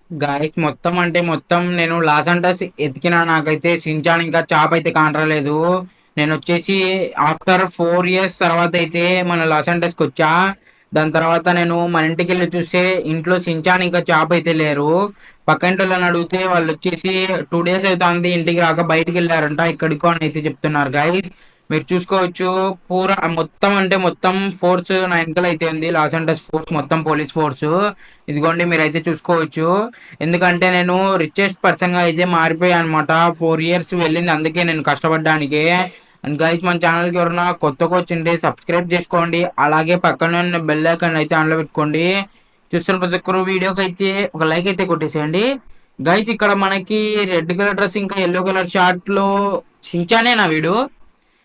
Guys మొత్తం అంటే మొత్తం నేను లాస్ అంటస్ ఎతికిన నాకైతే సించాన్ ఇంకా చాప్ అయితే కానరాలేదు. నేను వచ్చేసి ఆఫ్టర్ 4 ఇయర్స్ తర్వాత అయితే మన లాస్ అంటస్కి వచ్చా. దాని తర్వాత నేను మన ఇంటికి వెళ్ళి చూస్తే ఇంట్లో సించాన్ ఇంకా చాప్ అయితే లేరు. పక్కింటి వాళ్ళని అడిగితే వాళ్ళు వచ్చేసి 2 డేస్ అవుతుంది ఇంటికి రాక బయటికి వెళ్ళారంట ఎక్కడికో అని అయితే చెప్తున్నారు గైస్. మీరు చూసుకోవచ్చు పూరా మొత్తం అంటే మొత్తం ఫోర్స్ నా వెనకాల అయితే ఉంది. లాస్ ఏంజలస్ ఫోర్స్ మొత్తం పోలీస్ ఫోర్స్ ఇదిగోండి మీరైతే చూసుకోవచ్చు. ఎందుకంటే నేను రిచెస్ట్ పర్సన్ గా అయితే మారిపోయా అనమాట. 4 ఇయర్స్ వెళ్ళింది అందుకే నేను కష్టపడడానికి. అండ్ గైస్ మన ఛానల్ కి ఎవరైనా కొత్తగా వచ్చింటే సబ్స్క్రైబ్ చేసుకోండి. అలాగే పక్కన ఉన్న బెల్ ఐకాన్ అయితే ఆన్లో పెట్టుకోండి. చూస్తున్న ప్రతి ఒక్కరు వీడియోకి అయితే ఒక లైక్ అయితే కొట్టేసేయండి. గైస్ ఇక్కడ మనకి రెడ్ కలర్ డ్రెస్ ఇంకా ఎల్లో కలర్ షార్ట్ లో సించానే నా వీడు.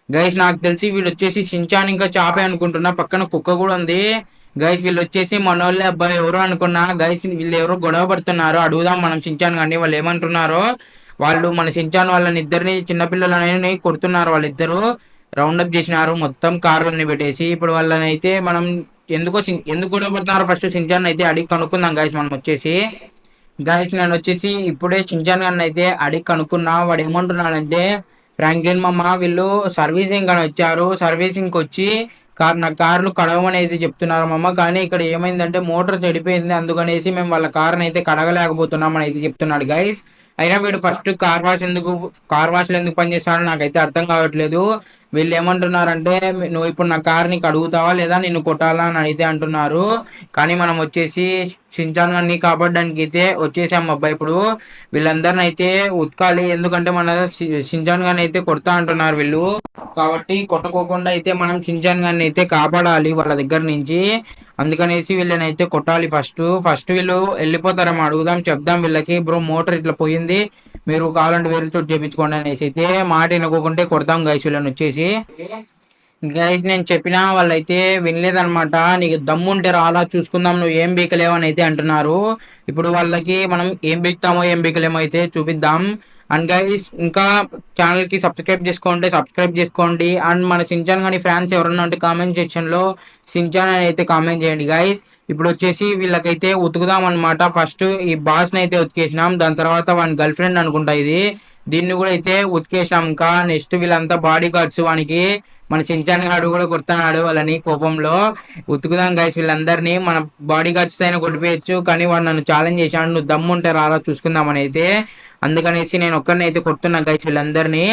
గైస్ నాకు తెలిసి వీళ్ళు వచ్చేసి సించాన్ ఇంకా చాపే అనుకుంటున్నా. పక్కన కుక్క కూడా ఉంది. గైస్ వీళ్ళు వచ్చేసి మనోళ్ళే అబ్బాయి ఎవరు అనుకున్నా. గైస్ వీళ్ళు ఎవరో గొడవ పడుతున్నారు. అడుగుదాం మనం సించాన్ కానీ వాళ్ళు ఏమంటున్నారో. వాళ్ళు మన సించాన్ వాళ్ళని ఇద్దరిని చిన్నపిల్లలని కొడుతున్నారు. వాళ్ళిద్దరు రౌండప్ చేసినారు మొత్తం కార్లన్నీ పెట్టేసి. ఇప్పుడు వాళ్ళని అయితే మనం ఎందుకు గొడవ పడుతున్నారు ఫస్ట్ సించాన్ అయితే అడిగి కనుక్కుందాం గైస్. మనం వచ్చేసి గాయస్ నేను వచ్చేసి ఇప్పుడే చించాన్ గారిని అయితే అడిగి కనుక్కున్నా. వాడు ఏమంటున్నాడంటే ఫ్రాంక్లిన్ మామ వీళ్ళు సర్వీసింగ్ అని వచ్చారు. సర్వీసింగ్ వచ్చి నా కార్లు కడగమని అయితే చెప్తున్నారు మామ. కానీ ఇక్కడ ఏమైందంటే మోటార్ చెడిపోయింది. అందుకనేసి మేము వాళ్ళ కార్ని అయితే కడగలేకపోతున్నాం అని అయితే చెప్తున్నాడు గైస్. అయినా వీడు ఫస్ట్ కార్ వాష్లు ఎందుకు పనిచేస్తాడో నాకైతే అర్థం కావట్లేదు. వీళ్ళు ఏమంటున్నారంటే నువ్వు ఇప్పుడు నా కార్ని కడుగుతావా లేదా నిన్ను కొట్టాలా అని అయితే అంటున్నారు. కానీ మనం వచ్చేసి షించాన్ గారిని కాపాడడానికి అయితే వచ్చేసాం అబ్బాయి. ఇప్పుడు వీళ్ళందరిని అయితే ఉతకాలి. ఎందుకంటే మన షించాన్ గారిని అయితే కొడతా అంటున్నారు వీళ్ళు. కాబట్టి కొట్టుకోకుండా అయితే మనం షించాన్ గారిని అయితే కాపాడాలి వాళ్ళ దగ్గర నుంచి. అందుకనేసి వీళ్ళని అయితే కొట్టాలి. ఫస్ట్ వీళ్ళు వెళ్ళిపోతారేమో అడుగుదాం, చెప్దాం వీళ్ళకి బ్రో మోటార్ ఇట్లా పోయింది మీరు కావాలంటే వేరే చోటు చేపించుకోండి అనేసి అయితే మాట వినుకోకుంటే కొడతాం గైస్ వీళ్ళని వచ్చేసి. గైస్ నేను చెప్పినా వాళ్ళైతే వినలేదన్నమాట. నీకు దమ్ముంటే రాలా చూసుకుందాం నువ్వు ఏం బీకలేవు అని అయితే అంటున్నారు. ఇప్పుడు వాళ్ళకి మనం ఏం బీక్తామో ఏం బీకలేమో అయితే చూపిద్దాం. అండ్ గైస్ ఇంకా ఛానల్ కి సబ్స్క్రైబ్ చేసుకోండి. అండ్ మన సించాన్ కానీ ఫ్యాన్స్ ఎవరన్నా ఉంటే కామెంట్ సెక్షన్ లో సించాన్ అని అయితే కామెంట్ చేయండి గైస్. ఇప్పుడు వచ్చేసి వీళ్ళకైతే ఉతుకుదాం అనమాట. ఫస్ట్ ఈ బాస్ ని అయితే ఉతికేసినాం. దాని తర్వాత వాని గర్ల్ ఫ్రెండ్ అనుకుంటా ఇది. దీన్ని కూడా అయితే ఉతికేసినాం. ఇంకా నెక్స్ట్ వీళ్ళంతా బాడీ గార్డ్స్ వానికి. మన చించాన్ గాడు కూడా కొడుతున్నాడు వాళ్ళని కోపంలో. ఉతుకుదాం గైస్ వీళ్ళందరినీ. మన బాడీ గార్డ్స్ అయినా కొట్టిపోయచ్చు. కానీ వాడు నన్ను ఛాలెంజ్ చేశాడు నువ్వు దమ్ముంటే రారా చూసుకుందామని అయితే. అందుకనేసి నేను ఒక్కరిని అయితే కొడుతున్నా గైస్ వీళ్ళందరినీ.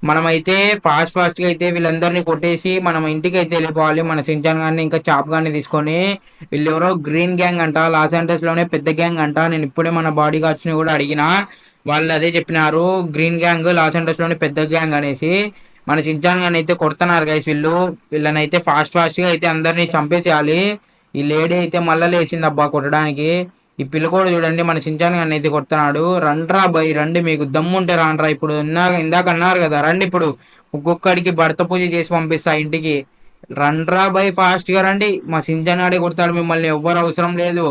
మనమైతే ఫాస్ట్ గా అయితే వీళ్ళందరినీ కొట్టేసి మనం ఇంటికి అయితే వెళ్ళిపోవాలి. మన చించాన్ గారిని ఇంకా చాప్ గారిని తీసుకొని. వీళ్ళు ఎవరో గ్రీన్ గ్యాంగ్ అంట. లాస్ ఏంజలస్ లోనే పెద్ద గ్యాంగ్ అంట. నేను ఇప్పుడే మన బాడీ గార్డ్స్ ని కూడా అడిగిన. వాళ్ళు అదే చెప్పినారు గ్రీన్ గ్యాంగ్ లాస్ ఏంజలస్ లోనే పెద్ద గ్యాంగ్ అనేసి. మన సించాన్ గారిని అయితే కొడుతున్నారు గైస్ వీళ్ళని అయితే ఫాస్ట్ గా అయితే అందరినీ చంపేసేయాలి. ఈ లేడీ అయితే మళ్ళా లేచింది అబ్బా కొట్టడానికి. ఈ పిల్ల కూడా చూడండి మన సించాన్ గారిని అయితే కొడుతున్నాడు. రండ్రా బై రండి మీకు దమ్ముంటే రాండ్రా. ఇప్పుడు ఇందాక అన్నారు కదా రండి ఇప్పుడు ఒక్కొక్కడికి భర్త పూజ చేసి పంపిస్తా ఇంటికి. రండ్రా బై ఫాస్ట్ గా రండి. మా సించాన్ గాడే కొడతాడు మిమ్మల్ని ఎవ్వరు అవసరం లేదు.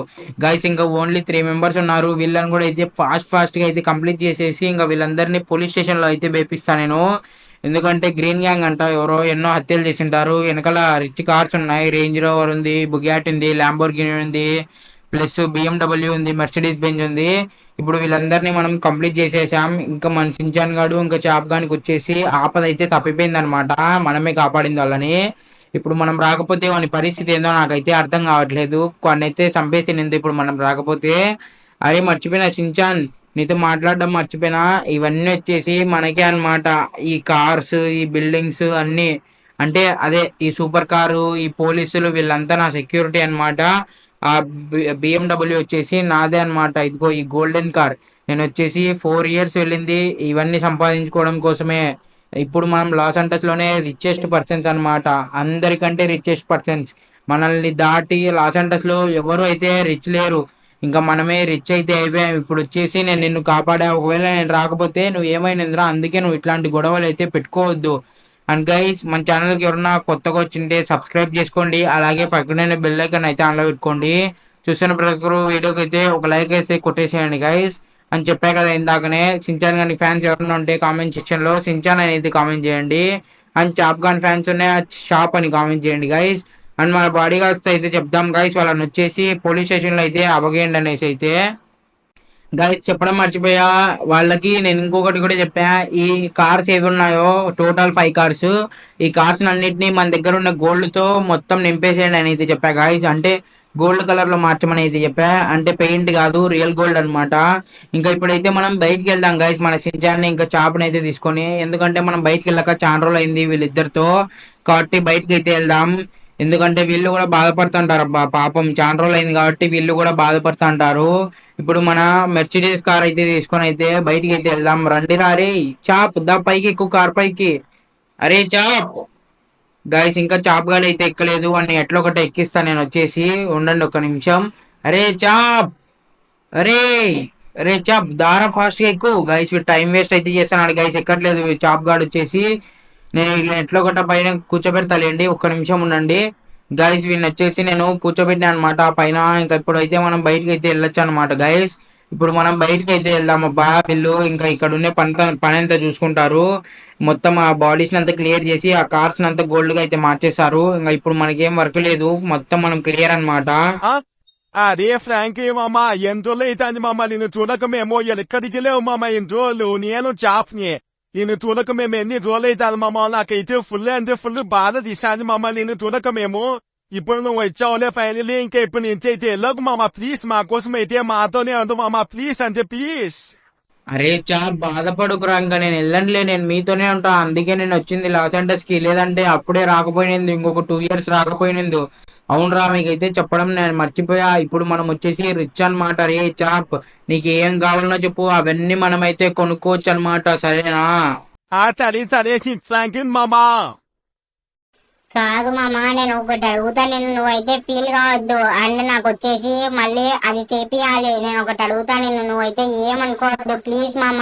గైస్ ఇంకా ఓన్లీ 3 మెంబర్స్ ఉన్నారు. వీళ్ళని కూడా అయితే ఫాస్ట్ గా అయితే కంప్లీట్ చేసేసి ఇంకా వీళ్ళందరినీ పోలీస్ స్టేషన్ లో అయితే వేపిస్తా నేను. ఎందుకంటే గ్రీన్ గ్యాంగ్ అంట ఎవరో ఎన్నో హత్యలు చేసింటారు. వెనకాల రిచ్ కార్స్ ఉన్నాయి. రేంజ్ రోవర్ ఉంది, బుగాట్ ఉంది, ల్యాంబోర్గిని ఉంది, ప్లస్ బిఎండబ్ల్యూ ఉంది, మెర్సిడీస్ బెంజ్ ఉంది. ఇప్పుడు వీళ్ళందరినీ మనం కంప్లీట్ చేసేసాం. ఇంకా మన సించాన్ గాడు ఇంకా చాప్ గానికి వచ్చేసి ఆపద అయితే తప్పిపోయింది అనమాట. మనమే కాపాడింది వాళ్ళని. ఇప్పుడు మనం రాకపోతే వాని పరిస్థితి ఏందో నాకైతే అర్థం కావట్లేదు. కొన్ని అయితే చంపేసింది ఇప్పుడు మనం రాకపోతే. అరే మర్చిపోయినా సించాన్ నీతో మాట్లాడడం మర్చిపోయినా. ఇవన్నీ వచ్చేసి మనకే అన్నమాట. ఈ కార్స్ ఈ బిల్డింగ్స్ అన్ని. అంటే అదే ఈ సూపర్ కారు ఈ పోలీసులు వీళ్ళంతా నా సెక్యూరిటీ అన్నమాట. ఆ బిఎండబ్ల్యూ వచ్చేసి నాదే అన్నమాట. ఇదిగో ఈ గోల్డెన్ కార్. నేను వచ్చేసి 4 ఇయర్స్ వెళ్ళింది ఇవన్నీ సంపాదించుకోవడం కోసమే. ఇప్పుడు మనం లాస్ ఏంజలస్ లోనే రిచెస్ట్ పర్సన్స్ అన్నమాట. అందరికంటే రిచెస్ట్ పర్సన్స్. మనల్ని దాటి లాస్ ఏంజలస్ లో ఎవరు అయితే రిచ్ లేరు. ఇంకా మనమే రిచ్ అయితే అయిపోయాం. ఇప్పుడు వచ్చేసి నేను నిన్ను కాపాడా. ఒకవేళ నేను రాకపోతే నువ్వు ఏమైందిరా. అందుకే నువ్వు ఇట్లాంటి గొడవలు అయితే పెట్టుకోవద్దు. అండ్ గైస్ మన ఛానల్కి ఎవరన్నా కొత్తగా వచ్చింటే సబ్స్క్రైబ్ చేసుకోండి. అలాగే పక్కనే బెల్ ఐకాన్ అయితే ఆన్లో పెట్టుకోండి. చూస్తున్న ప్రతి ఒక్కరు వీడియోకి అయితే ఒక లైక్ అయితే కొట్టేసేయండి గైస్. అని చెప్పా కదా ఇందాకనే. సించాన్ గాని ఫ్యాన్స్ ఎవరైనా ఉంటే కామెంట్ సెక్షన్ లో సించాన్ అనేది కామెంట్ చేయండి. అండ్ చాప్ గాన్ ఫ్యాన్స్ ఉన్నాయి షాప్ అని కామెంట్ చేయండి గైస్. అండ్ మన బాడీ గార్డ్స్ అయితే చెప్దాం గైస్ వాళ్ళని వచ్చేసి పోలీస్ స్టేషన్ లో అయితే అవగేయండి అనేసి అయితే. గైస్ చెప్పడం మర్చిపోయా వాళ్ళకి, నేను ఇంకొకటి కూడా చెప్పా. ఈ కార్స్ ఏవి ఉన్నాయో టోటల్ 5 కార్స్, ఈ కార్స్ అన్నిటిని మన దగ్గర ఉన్న గోల్డ్ తో మొత్తం నింపేసేయండి అని అయితే చెప్పా గైస్. అంటే గోల్డ్ కలర్ లో మార్చమని అయితే చెప్పా, అంటే పెయింట్ కాదు రియల్ గోల్డ్ అన్నమాట. ఇంకా ఇప్పుడైతే మనం బయటికి వెళ్దాం గైస్, మన సించాన్ని ఇంకా చాపని అయితే తీసుకొని. ఎందుకంటే మనం బయటికి వెళ్ళాక చాలా రోజులు అయింది వీళ్ళిద్దరితో, కాబట్టి బయటికి అయితే వెళ్దాం. ఎందుకంటే వీళ్ళు కూడా బాధపడుతుంటారు అబ్బా, పాపం చాలా రోజులు అయింది కాబట్టి వీళ్ళు కూడా బాధపడుతుంటారు. ఇప్పుడు మన మెర్సిడీస్ కార్ అయితే తీసుకొని అయితే బయటికి అయితే వెళ్దాం. రండి రే చాప్, దా పైకి ఎక్కువ కార్ పైకి. అరే చాప్. గైస్ ఇంకా చాప్ గాడు అయితే ఎక్కలేదు, వాడిని ఎట్లా ఒకటి ఎక్కిస్తా నేను వచ్చేసి. ఉండండి ఒక నిమిషం. అరే చాప్, అరే, అరే చాప్ దారా ఫాస్ట్ గా ఎక్కువ. గైస్ టైం వేస్ట్ అయితే చేస్తున్నాడు గైస్, ఎక్కట్లేదు చాప్ గాడు వచ్చేసి. నేను ఇలా ఎట్లా ఒకట పైన కూర్చోబెడతాలేండి, ఒక్క నిమిషం ఉండండి. గైస్ వీడిని వచ్చేసి నేను కూర్చోబెట్టినా అనమాట పైన. ఇంకా ఇప్పుడు అయితే మనం బయటకి అయితే వెళ్ళొచ్చు అనమాట గైస్. ఇప్పుడు మనం బయటకి అయితే వెళ్దాం అబ్బా. వీళ్ళు ఇంకా ఇక్కడ ఉండే పని అంతా చూసుకుంటారు. మొత్తం ఆ బాడీస్ అంతా క్లియర్ చేసి ఆ కార్స్ అంతా గోల్డ్ గా అయితే మార్చేస్తారు. ఇంకా ఇప్పుడు మనకేం వర్క్ లేదు, మొత్తం మనం క్లియర్ అనమాట. ఆ అరే ఫ్రాంకీ మామ ఎన్ని రోజులు అవుతుంది మామ నిన్ను చూడక మేము ఎక్కడికి లేవు మామ ఇన్ని రోజులు నేను చాప్ని నిన్ను చూడక మేము ఎన్ని రోజులు అవుతుంది మామ నాకైతే ఫుల్ అంటే ఫుల్ బాధ తీసాను మామ నిన్ను చూడక మేము ఇప్పుడు నువ్వు వచ్చావులే ఫైనలీ ఇంకా ఇప్పుడు నుంచి అయితే వెళ్ళకు మామ ప్లీజ్ మా కోసం అయితే మాతోనే అందు మామ ప్లీజ్ అంటే ప్లీజ్ అరే చాప్ బాధపడుకురా, ఇంకా నేను వెళ్ళనులే, నేను మీతోనే ఉంటా. అందుకే నేను వచ్చింది లాస్ ఏంజల్స్ కి, లేదంటే అప్పుడే రాకపోయినందు, ఇంకొక 2 ఇయర్స్ రాకపోయినందు. అవునరా మీకైతే చెప్పడం నేను మర్చిపోయా. ఇప్పుడు మనం వచ్చేసి రిచ్ అన్నమాట. రే చాప్, నీకు ఏం కావాలన్నా చెప్పు, అవన్నీ మనం అయితే కొనుక్కోవచ్చు అనమాట, సరేనా? ఆ సరే సరే ఫ్రాంకిన్ మామ కాదు మామ, నేను ఒకటి అడుగుతా, నేను నువ్వైతే ఫీల్ కావద్దు. అండ్ నాకు వచ్చేసి మళ్ళీ అది చేపియాలి. నేను ఒకటి అడుగుతా, నేను నువ్వైతే ఏమనుకోవద్దు ప్లీజ్ మామ.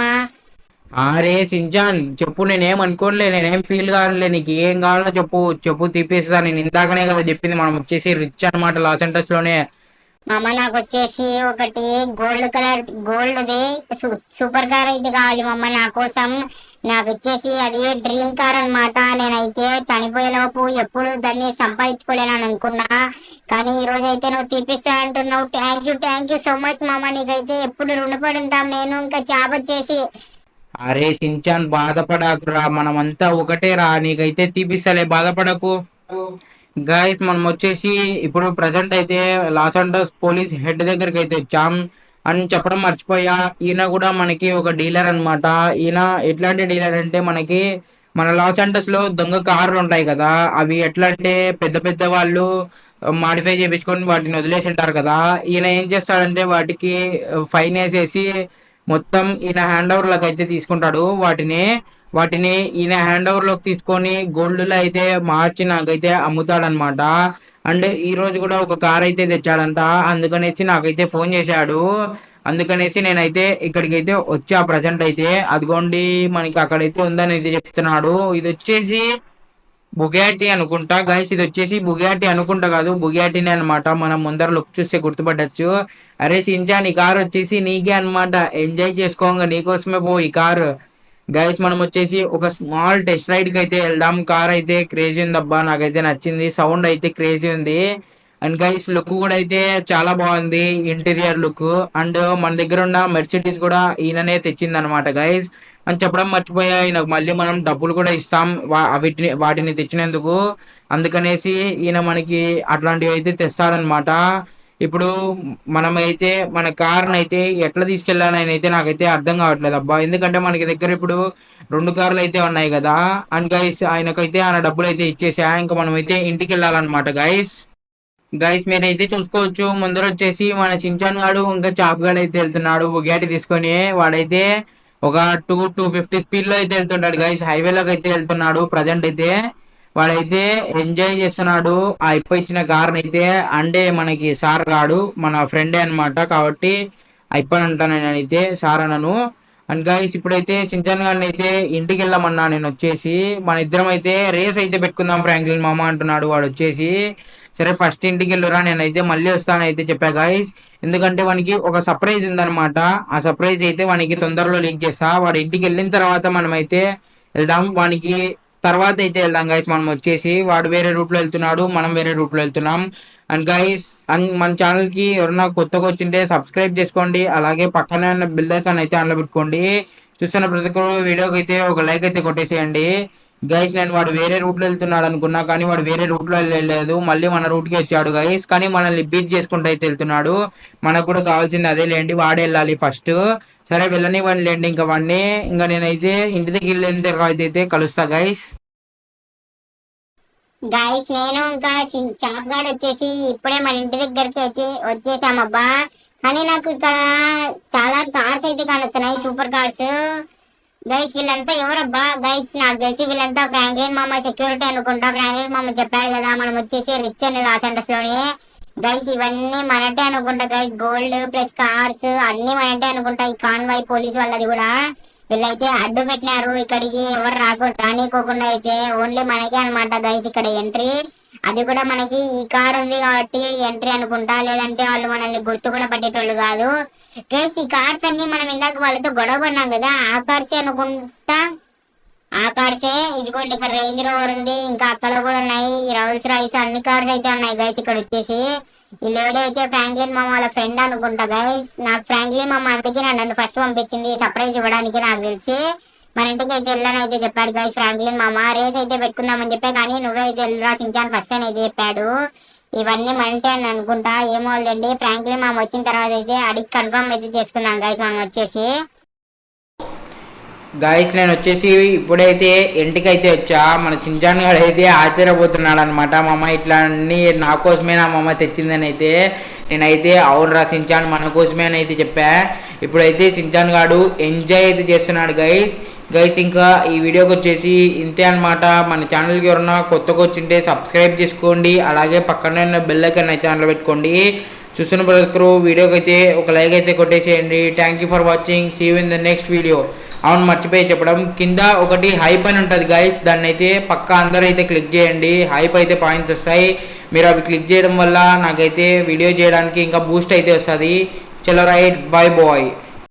అరే సించాన్ చెప్పు, నేనేం అనుకోనులే, నేనేం ఫీల్ కానులే. నీకు ఏం కావాలో చెప్పు, చెప్పు తీపిస్తా. నేను ఇందాకనే కదా చెప్పింది, మనం వచ్చేసి రిచ్ అనమాట లాస్ ఏంజల్స్ లోనే. మామ నాకు వచ్చేసి ఒకటి గోల్డ్ కలర్ గోల్డ్ది సూపర్ కార్ అయితే కావాలి మామ నా కోసం. నాకు వచ్చేసి అది డ్రీమ్ కార్ అన్నమాట. నేనైతే చనిపోయేలోపు ఎప్పుడు దాన్ని సంపాదించుకోలేనని అనుకున్నా, కానీ ఈ రోజు అయితే నువ్వు తీపిస్తా అంటున్నావు. థ్యాంక్ యూ సో మచ్ మామ. నీకైతే ఎప్పుడు రుణపడి ఉంటాం నేను, ఇంకా జాబ్ వచ్చేసి. అరే సించాన్ బాధపడకురా, మనమంతా ఒకటే రా, నీకైతే తీపిస్తలే, బాధపడకు. గైస్ మనం వచ్చేసి ఇప్పుడు ప్రజెంట్ అయితే లాస్ ఏంజల్స్ పోలీస్ హెడ్ దగ్గరికి అయితే వచ్చాం అని చెప్పడం మర్చిపోయా. ఈయన కూడా మనకి ఒక డీలర్ అన్నమాట. ఈయన ఎట్లాంటి డీలర్ అంటే, మనకి మన లాస్ ఏంజల్స్ లో దొంగ కార్లు ఉంటాయి కదా, అవి ఎట్లా అంటే పెద్ద పెద్ద వాళ్ళు మాడిఫై చేయించుకొని వాటిని వదిలేసి ఉంటారు కదా. ఈయన ఏం చేస్తాడంటే వాటికి ఫైన్ వేసేసి మొత్తం ఈయన హ్యాండ్ ఓవర్ లకు అయితే తీసుకుంటాడు వాటిని. వాటిని ఈయన హ్యాండ్ ఓవర్ లోకి తీసుకొని గోల్డ్ లో అయితే మార్చి నాకైతే అమ్ముతాడనమాట. అండ్ ఈ రోజు కూడా ఒక కార్ అయితే తెచ్చాడంట, అందుకనేసి నాకైతే ఫోన్ చేశాడు. అందుకనేసి నేనైతే ఇక్కడికి అయితే వచ్చా ప్రజెంట్ అయితే. అదిగోండి మనకి అక్కడైతే ఉందని ఇది చెప్తున్నాడు. ఇది వచ్చేసి బుగాటి అనుకుంటా గైస్, ఇది వచ్చేసి బుగాటి అనుకుంటా, కాదు బుగాటినే అనమాట. మనం ముందర లుక్ చూస్తే గుర్తుపట్టచ్చు. అరే సించాన్ ఈ కార్ వచ్చేసి నీకే అనమాట, ఎంజాయ్ చేసుకోంగా, నీకోసమే పో ఈ కార్. గైస్ మనం వచ్చేసి ఒక స్మాల్ టెస్ట్ రైడ్ కి అయితే వెళ్దాం. కార్ అయితే క్రేజీ ఉంది అబ్బా, నాకైతే నచ్చింది. సౌండ్ అయితే క్రేజీ ఉంది. అండ్ గైస్ లుక్ కూడా అయితే చాలా బాగుంది, ఇంటీరియర్ లుక్. అండ్ మన దగ్గర ఉన్న మెర్సిడీస్ కూడా ఈయననే తెచ్చింది అనమాట గైస్. అని చెప్పడం మర్చిపోయా, ఈయనకు మళ్ళీ మనం డబ్బులు కూడా ఇస్తాం వాటిని తెచ్చినందుకు. అందుకనేసి ఈయన మనకి అట్లాంటివి అయితే తెస్తాడనమాట. ఇప్పుడు మనమైతే మన కార్ని అయితే ఎట్లా తీసుకెళ్ళాలని అయితే నాకైతే అర్థం కావట్లేదు అబ్బా. ఎందుకంటే మనకి దగ్గర ఇప్పుడు 2 కార్లు అయితే ఉన్నాయి కదా. అండ్ గైస్ ఆయనకైతే ఆయన డబ్బులు అయితే ఇచ్చేసా, ఇంకా మనం అయితే ఇంటికి వెళ్ళాలన్నమాట గైస్. గైస్ మీరైతే చూసుకోవచ్చు, ముందర వచ్చేసి మన చించాన్ గాడు ఇంకా చాప్ గాడు అయితే వెళ్తున్నాడు బుగాటి తీసుకొని. వాడైతే ఒక 250 స్పీడ్ లో అయితే వెళ్తున్నాడు గైస్, హైవేలోకి అయితే వెళ్తున్నాడు ప్రజెంట్ అయితే. వాడైతే ఎంజాయ్ చేస్తున్నాడు ఆ ఇప్ప ఇచ్చిన కార్ అయితే. అంటే మనకి సార్ గాడు మన ఫ్రెండే అన్నమాట, కాబట్టి అయిపోయి అంటాను నేనైతే సార్ అనను. అండ్ గైస్ ఇప్పుడైతే సించాన్ గారిని అయితే ఇంటికి వెళ్ళామన్నా నేను వచ్చేసి. మన ఇద్దరం అయితే రేస్ అయితే పెట్టుకుందాం ఫ్రాంక్లిన్ మామ అంటున్నాడు వాడు వచ్చేసి. సరే ఫస్ట్ ఇంటికి వెళ్ళురా, నేనైతే మళ్ళీ వస్తాను అయితే చెప్పా గైస్. ఎందుకంటే వానికి ఒక సర్ప్రైజ్ ఉందన్నమాట. ఆ సర్ప్రైజ్ అయితే వానికి తొందరలో లీక్ చేస్తా. వాడు ఇంటికి వెళ్ళిన తర్వాత మనం అయితే వెళ్దాం వానికి. తర్వాత అయితే వెళ్దాం గైస్ మనం వచ్చేసి. వాడు వేరే రూట్ లో వెళ్తున్నాడు, మనం వేరే రూట్ లో వెళ్తున్నాం. అండ్ గైస్ అండ్ మన ఛానల్ కి ఎవరైనా కొత్తగా వచ్చింటే సబ్స్క్రైబ్ చేసుకోండి, అలాగే పక్కనే ఉన్న బెల్ ఐకాన్ అయితే ఆన్లో పెట్టుకోండి. చూస్తున్న ప్రతి ఒక్కరు వీడియోకి అయితే ఒక లైక్ అయితే కొట్టేసేయండి. గైస్ నేను వాడు వేరే రూట్ లో వెళ్తున్నాడు అనుకున్నా, కానీ వాడు వేరే రూట్ లో వెళ్ళలేదు, మళ్ళీ మన రూట్ కి వచ్చాడు గైస్. కానీ మనల్ని బీట్ చేసుకుంటూ అయితే వెళ్తున్నాడు. మనకు కూడా కావాల్సింది అదే లేండి, వాడే వెళ్ళాలి ఫస్ట్. సరే వెళ్ళని వాడిని లేండి, ఇంకా వాడిని ఇంకా నేనైతే ఇంటి దగ్గర వెళ్ళిన తర్వాత అయితే కలుస్తా గైస్. గైస్ నేను ఇంకా చాప్ గార్డ్ వచ్చేసి ఇప్పుడే మన ఇంటి దగ్గరికి అయితే వచ్చేసామబ్బా. కానీ నాకు ఇక్కడ చాలా కార్స్ అయితే కానొస్తున్నాయి, సూపర్ కార్స్. గైస్ వీళ్ళంతా ఎవరబ్బా? గైస్ నాకు తెలిసి వీళ్ళంతా ఫ్రాంక్లిన్ మామ సెక్యూరిటీ అనుకుంటా. ఫ్రాంక్లిన్ మామ చెప్పాడు కదా మనం వచ్చేసి రిచ్ అని లాస్ ఏంజల్స్ లోని. గైస్ ఇవన్నీ మనటే అనుకుంటా గైస్, గోల్డ్ ప్లస్ కార్స్ అన్ని మనటే అనుకుంటా. ఈ కాన్వాయ్ పోలీస్ వాళ్ళది కూడా. వీళ్ళైతే అడ్డు పెట్టినారు ఇక్కడికి, ఎవరు రానికోకుండా అయితే ఓన్లీ మనకే అనమాట గైస్ ఇక్కడ ఎంట్రీ. అది కూడా మనకి ఈ కార్ ఉంది కాబట్టి ఎంట్రీ అనుకుంటా, లేదంటే వాళ్ళు మనల్ని గుర్తు కూడా పట్టేటోళ్ళు కాదు గైస్. ఈ కార్స్ అన్ని మనం ఇందాక వాళ్ళతో గొడవ పడినాం కదా, ఆ కార్సే అనుకుంటా. ఆ కార్సే. ఇదిగోండి ఇక్కడ రేంజ్ రోవర్ ఉంది, ఇంకా అక్కడ కూడా ఉన్నాయి రోల్స్ రాయిస్, అన్ని కార్స్ అయితే ఉన్నాయి గైస్ ఇక్కడ వచ్చేసి. ఈ లేడీ అయితే ఫ్రాంక్లిన్ మామ వాళ్ళ ఫ్రెండ్ అనుకుంటా గైస్. నాకు ఫ్రాంక్లిన్ మామ అందుకే నన్ను ఫస్ట్ పంపించింది సర్ప్రైజ్ ఇవ్వడానికి నాకు తెలిసి. మన ఇంటికి అయితే వెళ్ళని అయితే చెప్పాడు గైస్ ఫ్రాంక్లిన్ మామ. రేస్ అయితే పెట్టుకుందామని చెప్పా, కానీ నువ్వే అయితే వెళ్ళరా సించాన్ ఫస్ట్ అని అయితే చెప్పాడు. ఇవన్నీ మంటే అని అనుకుంటా, ఏమో లేండి. ఫ్రాంక్లిన్ మామ వచ్చిన తర్వాత అయితే అడిగి కన్ఫర్మ్ అయితే చేసుకుందాం గైస్ మనం వచ్చేసి. గాయస్ నేను వచ్చేసి ఇప్పుడైతే ఇంటికి అయితే వచ్చా. మన సించాన్ గారు అయితే ఆశ్చర్యపోతున్నాడు అనమాట, మామ ఇట్లా అన్ని నా కోసమే నా మామ తెచ్చిందని అయితే. నేనైతే అవునరా సించాన్ మన కోసమే అని అయితే చెప్పా. ఇప్పుడైతే సించాన్ గాడు ఎంజాయ్ అయితే చేస్తున్నాడు గైస్. ఇంకా ఈ వీడియోకి వచ్చేసి ఇంతే అనమాట. మన ఛానల్కి ఎవరన్నా కొత్తగా వచ్చింటే సబ్స్క్రైబ్ చేసుకోండి, అలాగే పక్కనే ఉన్న బెల్ ఐకాన్ అయితే ఆన్లో పెట్టుకోండి. చూస్తున్న ప్రతి ఒక్కరు వీడియోకి అయితే ఒక లైక్ అయితే కొట్టేసేయండి. Thank you for watching, see you in the next video. అవును మర్చిపోయి చెప్పడం, కింద ఒకటి హైప్ అని ఉంటుంది గైస్, దాన్ని అయితే పక్కా అందరూ అయితే క్లిక్ చేయండి. హైప్ అయితే పాయింట్స్ వస్తాయి, మీరు అవి క్లిక్ చేయడం వల్ల నాకైతే వీడియో చేయడానికి ఇంకా బూస్ట్ అయితే వస్తుంది. చలో రైట్, బాయ్ బాయ్.